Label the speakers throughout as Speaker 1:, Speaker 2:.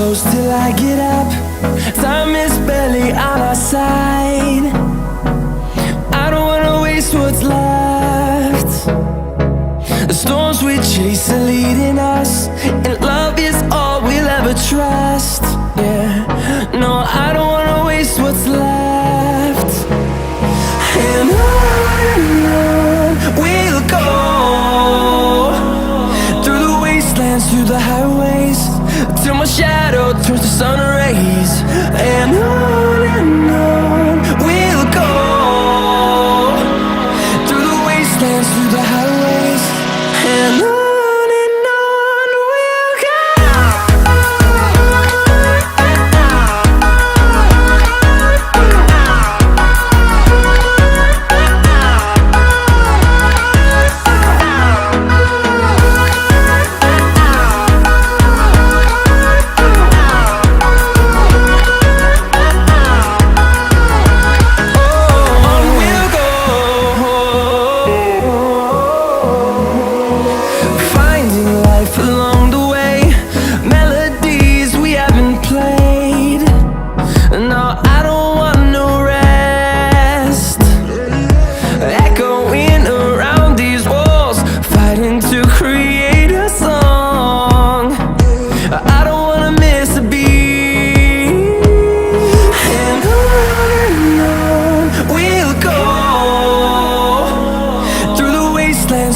Speaker 1: close till I get up. Time is barely on our side. I don't wanna waste what's left. The storms we chase are leading us, and love is all we'll ever trust. Yeah, no, I don't wanna waste what's left. And on we'll go, through the wastelands, through the highways, till my shadow turns to sun rays. And on we'll go, through the wastelands, through the highways, and on we'll go.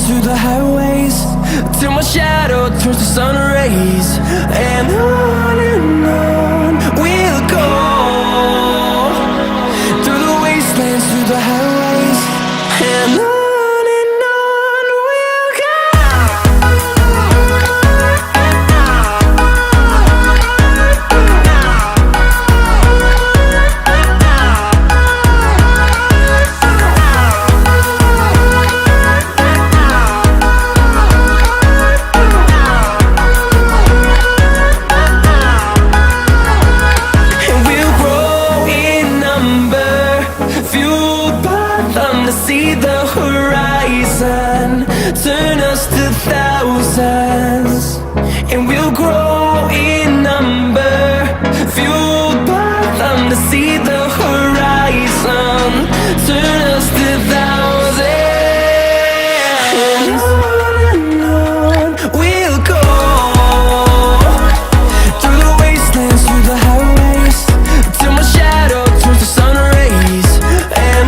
Speaker 1: Through the highways, till my shadow turns to sun rays. And on we'll go, through the wastelands, through the highways, and on we'll go. See the horizon turn us to thousands, and we'll grow in number, fueled by them. To see the horizon turn us to thousands, and on we'll go, through the wastelands, through the highways, till my shadow turns to sun rays. And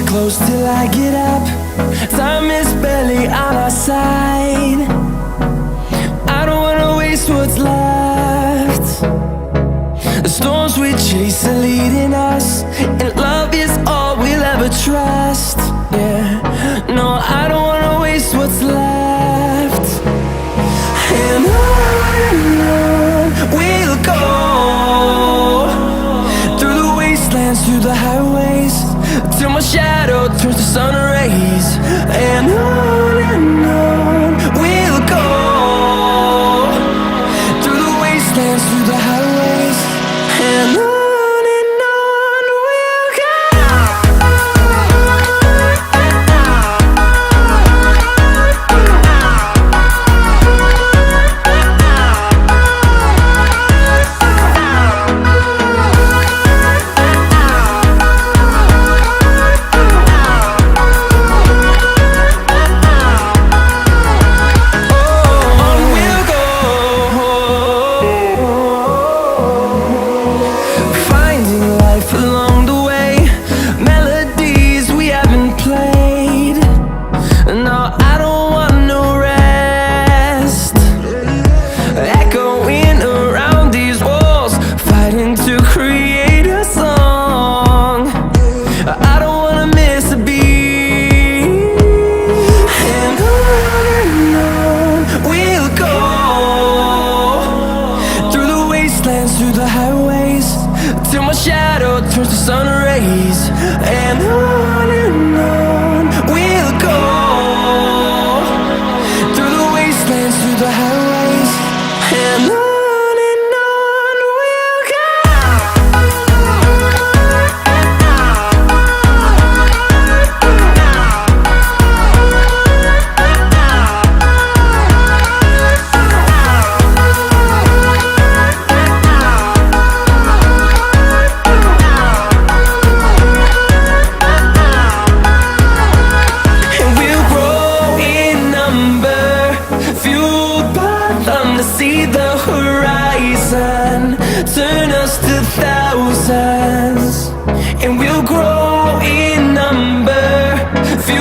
Speaker 1: close till I get up. Time is barely on our side. I don't wanna waste what's left. The storms we chase are leading us, and love is all we'll ever trust. Yeah, no, I don't wanna waste what's left. And on we'll go, through the wastelands, through the highways, till my shadow turns to sun rays. And on we'll go, through the wastelands, through the highways, and on we'll go. the highways, and on we'll go. And we'll grow in number, fueled by them to see the horizon, turn us to thousands. And we'll grow